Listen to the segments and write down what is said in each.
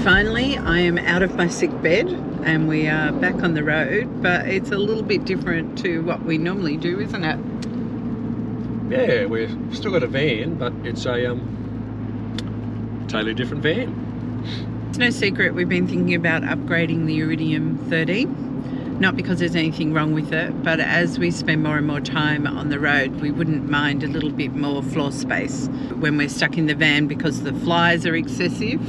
Finally, I am out of my sick bed and we are back on the road, but it's a little bit different to what we normally do, isn't it? Yeah, we've still got a van, but it's a totally different van. It's no secret we've been thinking about upgrading the Iridium 13. Not because there's anything wrong with it, but as we spend more and more time on the road, we wouldn't mind a little bit more floor space when we're stuck in the van because the flies are excessive,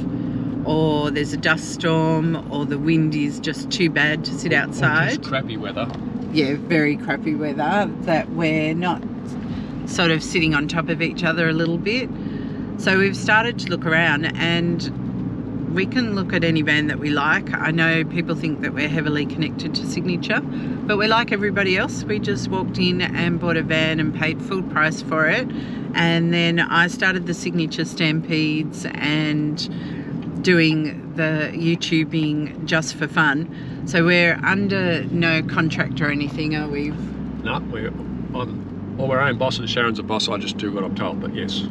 or there's a dust storm, or the wind is just too bad to sit outside. Or just crappy weather. Yeah, very crappy weather, that we're not sort of sitting on top of each other a little bit. So we've started to look around, and we can look at any van that we like. I know people think that we're heavily connected to Signature, but we're like everybody else. We just walked in and bought a van and paid full price for it. And then I started the Signature Stampedes and doing the YouTubing just for fun. So we're under no contract or anything, are we? No, we're our own bosses. Sharon's a boss, I just do what I'm told, but yes.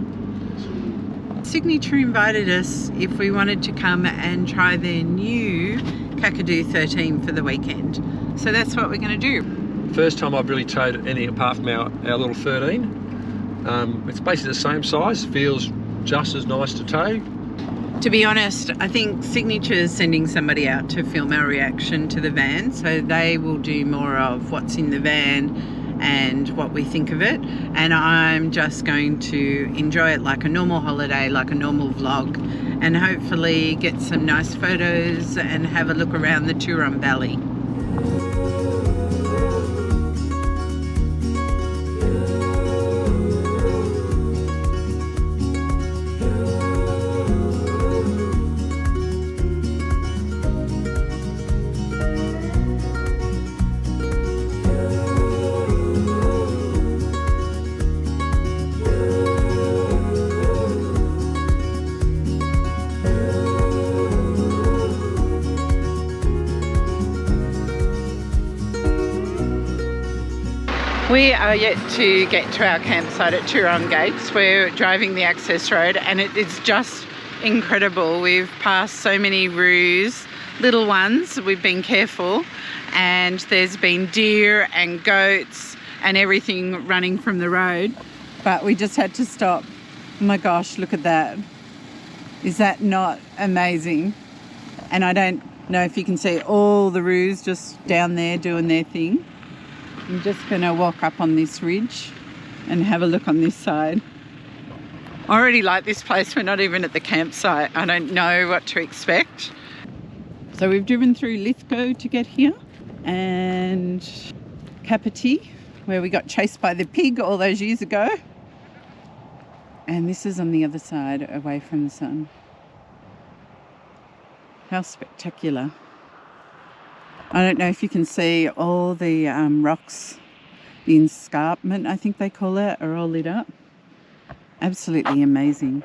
Signature invited us if we wanted to come and try their new Kakadu 13 for the weekend. So that's what we're going to do. First time I've really towed any apart from our little 13. It's basically the same size, feels just as nice to tow. To be honest, I think Signature is sending somebody out to film our reaction to the van, so they will do more of what's in the van and what we think of it, and I'm just going to enjoy it like a normal holiday, like a normal vlog, and hopefully get some nice photos and have a look around the Turon Valley. We are yet to get to our campsite at Turon Gates. We're driving the access road and it is just incredible. We've passed so many roos, little ones, we've been careful, and there's been deer and goats and everything running from the road, but we just had to stop. Oh my gosh, look at that. Is that not amazing? And I don't know if you can see all the roos just down there doing their thing. I'm just going to walk up on this ridge and have a look on this side. I already like this place. We're not even at the campsite. I don't know what to expect. So we've driven through Lithgow to get here, and Kapiti, where we got chased by the pig all those years ago. And this is on the other side, away from the sun. How spectacular. I don't know if you can see all the rocks, the escarpment, I think they call it, are all lit up. Absolutely amazing.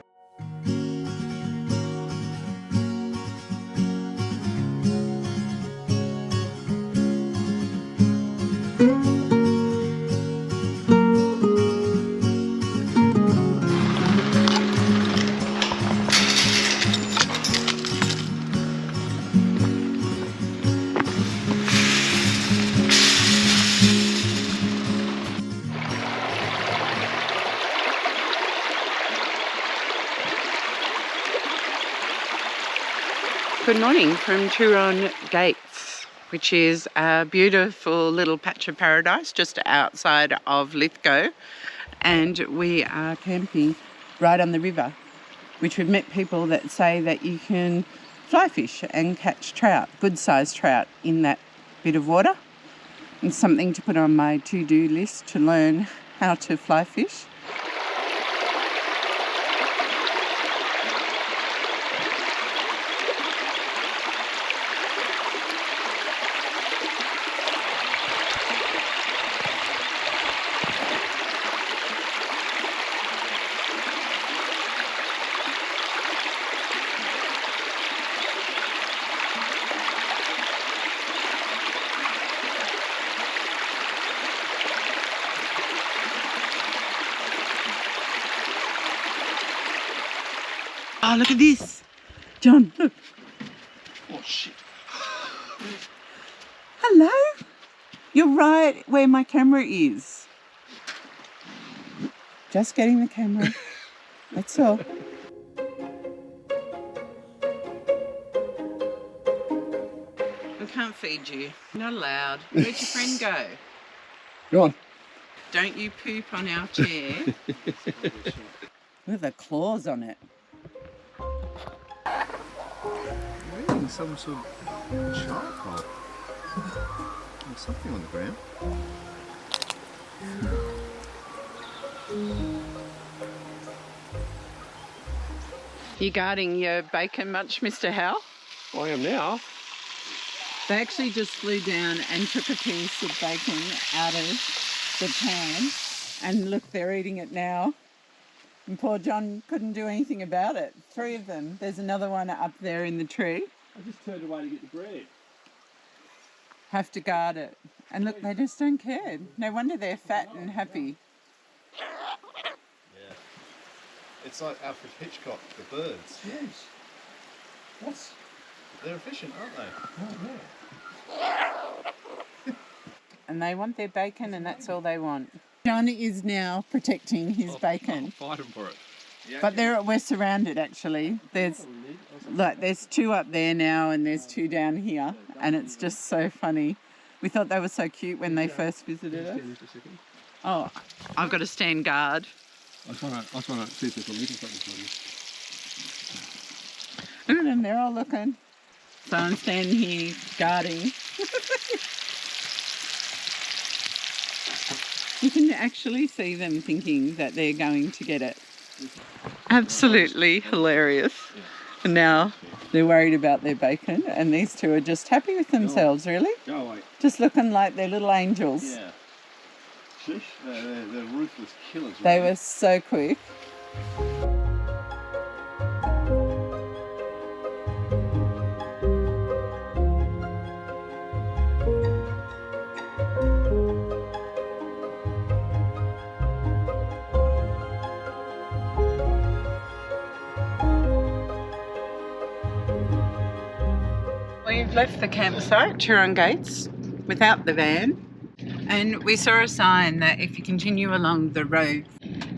Good morning from Turon Gates, which is a beautiful little patch of paradise just outside of Lithgow, and we are camping right on the river, which we've met people that say that you can fly fish and catch trout, good sized trout, in that bit of water. It's something to put on my to-do list to learn how to fly fish. Oh, look at this. John, look. Oh shit. Hello. You're right where my camera is. Just getting the camera. That's all. I can't feed you. You're not allowed. Where'd your friend go? Go on. Don't you poop on our chair. With the claws on it. Reading some sort of charcoal. There's something on the ground. You guarding your bacon much, Mr. Hal? I am now. They actually just flew down and took a piece of bacon out of the pan. And look, they're eating it now. And poor John couldn't do anything about it. 3 of them. There's another one up there in the tree. I just turned away to get the bread. Have to guard it. And look, they just don't care. No wonder they're fat and happy. Yeah. It's like Alfred Hitchcock, the birds. Yes. What's... They're efficient, aren't they? Oh, yeah. And they want their bacon, and that's all they want. John is now protecting his bacon. I'll fight him for it. Yeah. But we're surrounded, actually. There's 2 up there now, and there's 2 down here. And it's just so funny. We thought they were so cute when they first visited us. Oh, I've got to stand guard. I just want to see if there's a little something for you. Look at them, they're all looking. So I'm standing here guarding. You can actually see them thinking that they're going to get it. Absolutely hilarious. And now they're worried about their bacon, and these 2 are just happy with themselves, really. Go away. Just looking like they're little angels. Yeah. Sheesh. They're ruthless killers. They really. were so quick. We've left the campsite, Turon Gates, without the van, and we saw a sign that if you continue along the road,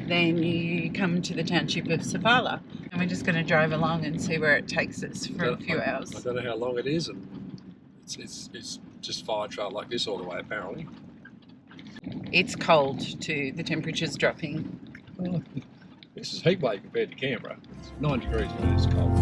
then you come to the township of Safala. And we're just going to drive along and see where it takes us for a few hours. I don't know how long it is, and it's just fire trail like this all the way, apparently. It's cold too, the temperature's dropping. Well, this is heat wave compared to Canberra. It's 9 degrees when it's cold.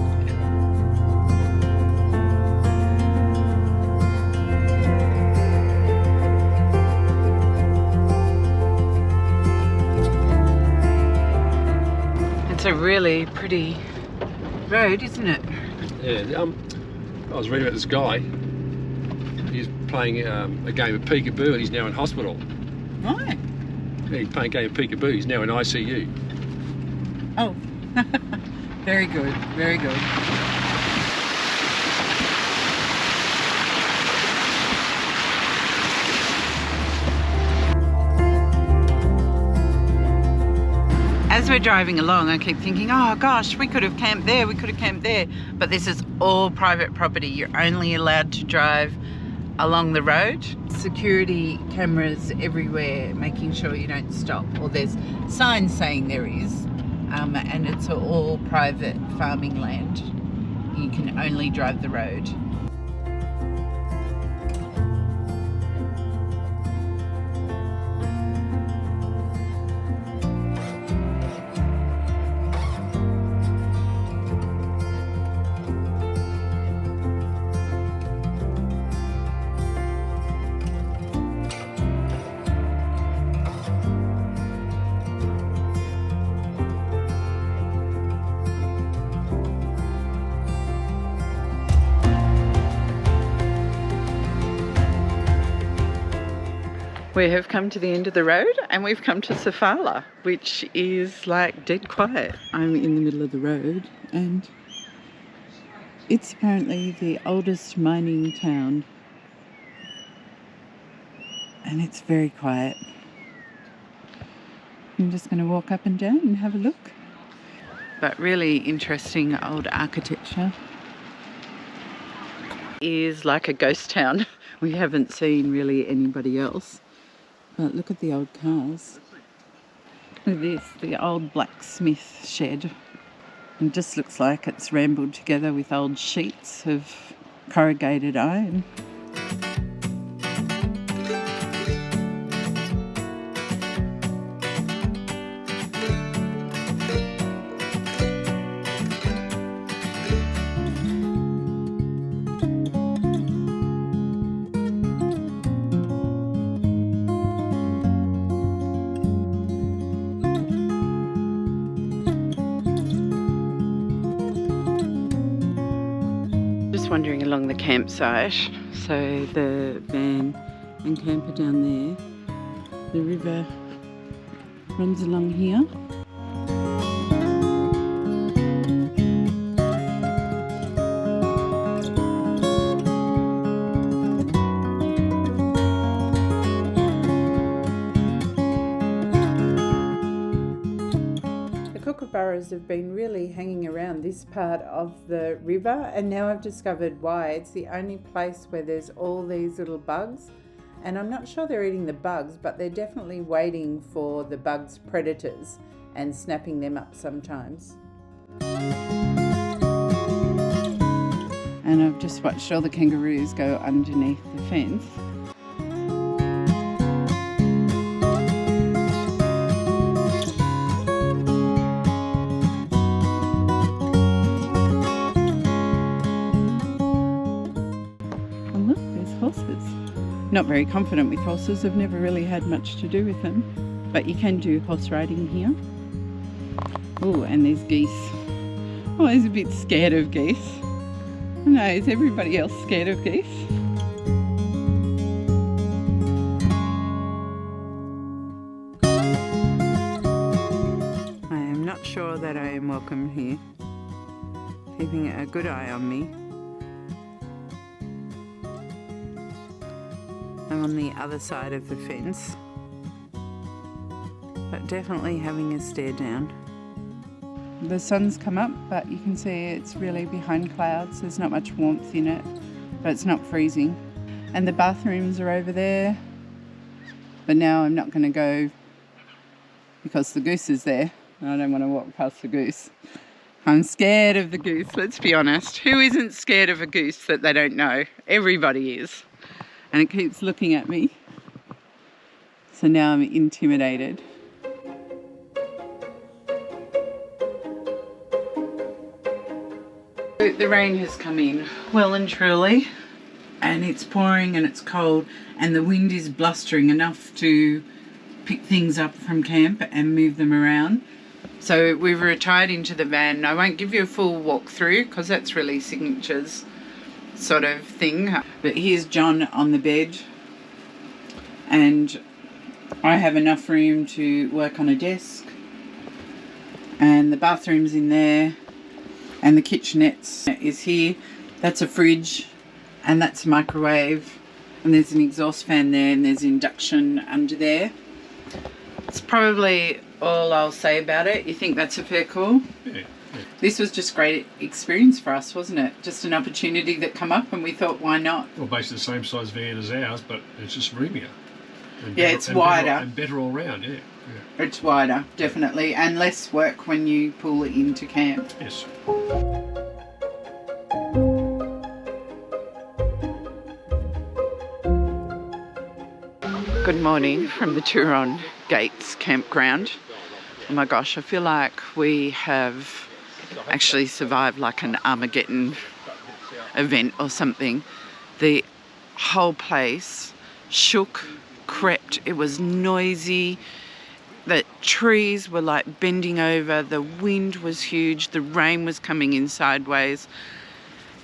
It's a really pretty road, isn't it? Yeah, I was reading about this guy. He's playing a game of peekaboo and he's now in hospital. Why? Yeah, he's playing a game of peekaboo, he's now in ICU. Oh, very good, very good. As we're driving along, I keep thinking, oh gosh, we could have camped there, we could have camped there. But this is all private property. You're only allowed to drive along the road. Security cameras everywhere, making sure you don't stop. Or there's signs saying there is. And it's all private farming land. You can only drive the road. We have come to the end of the road and we've come to Safala, which is like dead quiet. I'm in the middle of the road and it's apparently the oldest mining town and it's very quiet. I'm just going to walk up and down and have a look. but really interesting old architecture. It is like a ghost town. We haven't seen really anybody else. But look at the old cars. Look at this, the old blacksmith shed. It just looks like it's rambled together with old sheets of corrugated iron. Wandering along the campsite, so the van and camper down there. The river runs along here. Kookaburras have been really hanging around this part of the river, and now I've discovered why. It's the only place where there's all these little bugs, and I'm not sure they're eating the bugs, but they're definitely waiting for the bugs' predators and snapping them up sometimes. And I've just watched all the kangaroos go underneath the fence. Not very confident with horses. I've never really had much to do with them, but you can do horse riding here. Oh, and there's geese. Oh, I was a bit scared of geese. No, is everybody else scared of geese? I am not sure that I am welcome here. Keeping a good eye on me. I'm on the other side of the fence, but definitely having a stare down. The sun's come up, but you can see it's really behind clouds. There's not much warmth in it, but it's not freezing. And the bathrooms are over there, but now I'm not going to go because the goose is there and I don't want to walk past the goose. I'm scared of the goose, let's be honest. Who isn't scared of a goose that they don't know? Everybody is. And it keeps looking at me. So now I'm intimidated. The rain has come in well and truly, and it's pouring and it's cold, and the wind is blustering enough to pick things up from camp and move them around. So we've retired into the van. I won't give you a full walkthrough because that's really Signature's sort of thing. But here's John on the bed, and I have enough room to work on a desk, and the bathroom's in there, and the kitchenette is here. That's a fridge, and that's a microwave, and there's an exhaust fan there, and there's induction under there. It's probably all I'll say about it. You think that's a fair call? Yeah. This was just great experience for us, wasn't it? Just an opportunity that come up, and we thought, why not? Well, basically the same size van as ours, but it's just roomier. Yeah, it's wider. And better all round, yeah. It's wider, definitely, and less work when you pull it into camp. Yes. Good morning from the Turon Gates campground. Oh my gosh, I feel like we have actually survived like an Armageddon event or something. The whole place shook, crept, it was noisy, the trees were like bending over, the wind was huge, the rain was coming in sideways,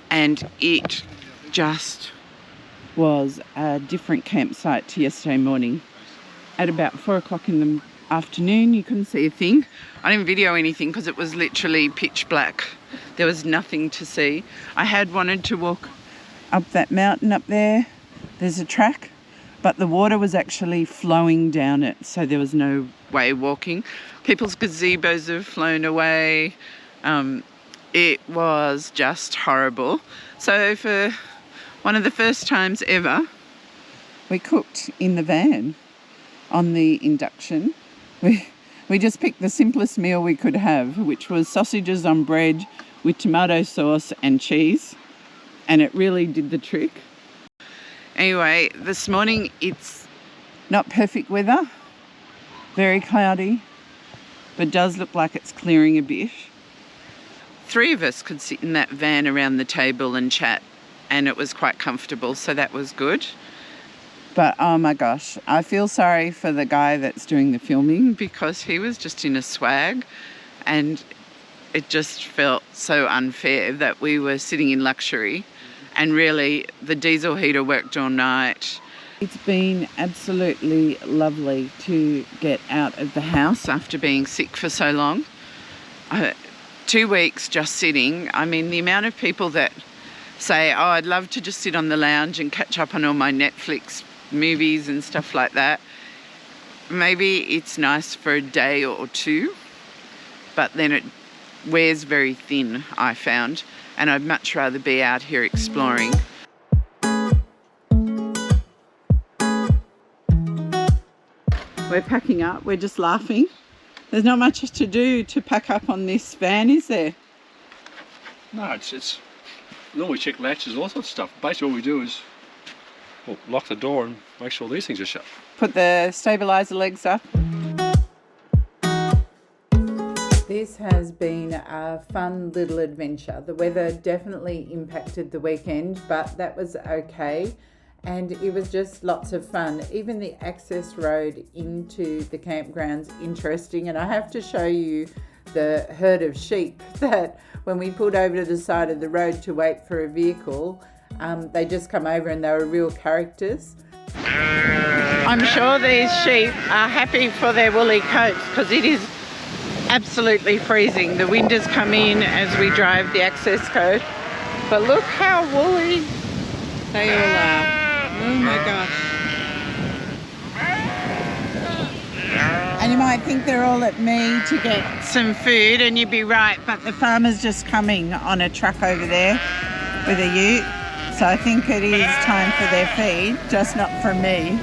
and it just was a different campsite to yesterday morning. At about 4 o'clock in the afternoon, you couldn't see a thing. I didn't video anything because it was literally pitch black. There was nothing to see. I had wanted to walk up that mountain up there. There's a track, but the water was actually flowing down it, so there was no way walking. People's gazebos have flown away. It was just horrible. So for one of the first times ever, we cooked in the van on the induction. We just picked the simplest meal we could have, which was sausages on bread with tomato sauce and cheese, and it really did the trick. Anyway, this morning it's not perfect weather, very cloudy, but does look like it's clearing a bit. 3 of us could sit in that van around the table and chat, and it was quite comfortable, so that was good. But oh my gosh, I feel sorry for the guy that's doing the filming, because he was just in a swag, and it just felt so unfair that we were sitting in luxury, and really the diesel heater worked all night. It's been absolutely lovely to get out of the house after being sick for so long. 2 weeks just sitting. I mean, the amount of people that say, oh, I'd love to just sit on the lounge and catch up on all my Netflix movies and stuff like that. Maybe it's nice for a day or 2, but then it wears very thin, I found, and I'd much rather be out here exploring. We're packing up, we're just laughing. There's not much to do to pack up on this van, is there? No, it's normally check latches, all sorts of stuff. Basically all we do is lock the door and make sure these things are shut. Put the stabiliser legs up. This has been a fun little adventure. The weather definitely impacted the weekend, but that was okay. And it was just lots of fun. Even the access road into the campground's interesting. And I have to show you the herd of sheep that when we pulled over to the side of the road to wait for a vehicle, they just come over and they were real characters. I'm sure these sheep are happy for their woolly coats, because it is absolutely freezing. The wind has come in as we drive the access code. But look how woolly they all are. Oh my gosh. And you might think they're all at me to get some food, and you'd be right, but the farmer's just coming on a truck over there with a ute. So I think it is time for their feed, just not from me.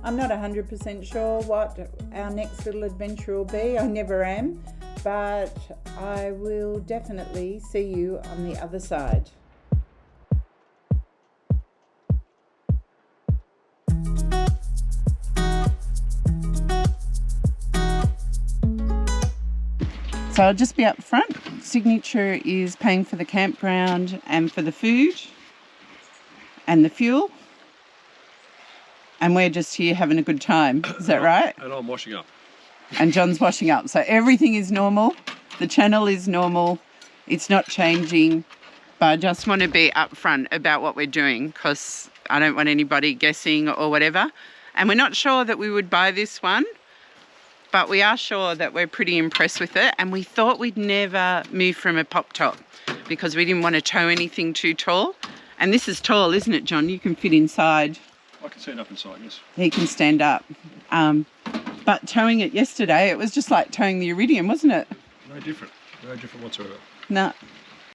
I'm not 100% sure what our next little adventure will be. I never am, but I will definitely see you on the other side. So I'll just be up front. Signature is paying for the campground and for the food and the fuel. And we're just here having a good time. Is that right? And I'm washing up. And John's washing up. So everything is normal. The channel is normal. It's not changing. But I just want to be upfront about what we're doing, because I don't want anybody guessing or whatever. And we're not sure that we would buy this one, but we are sure that we're pretty impressed with it. And we thought we'd never move from a pop top because we didn't want to tow anything too tall. And this is tall, isn't it, John? You can fit inside. I can stand up inside, yes. He can stand up. But towing it yesterday, it was just like towing the Iridium, wasn't it? No different. No different whatsoever. No.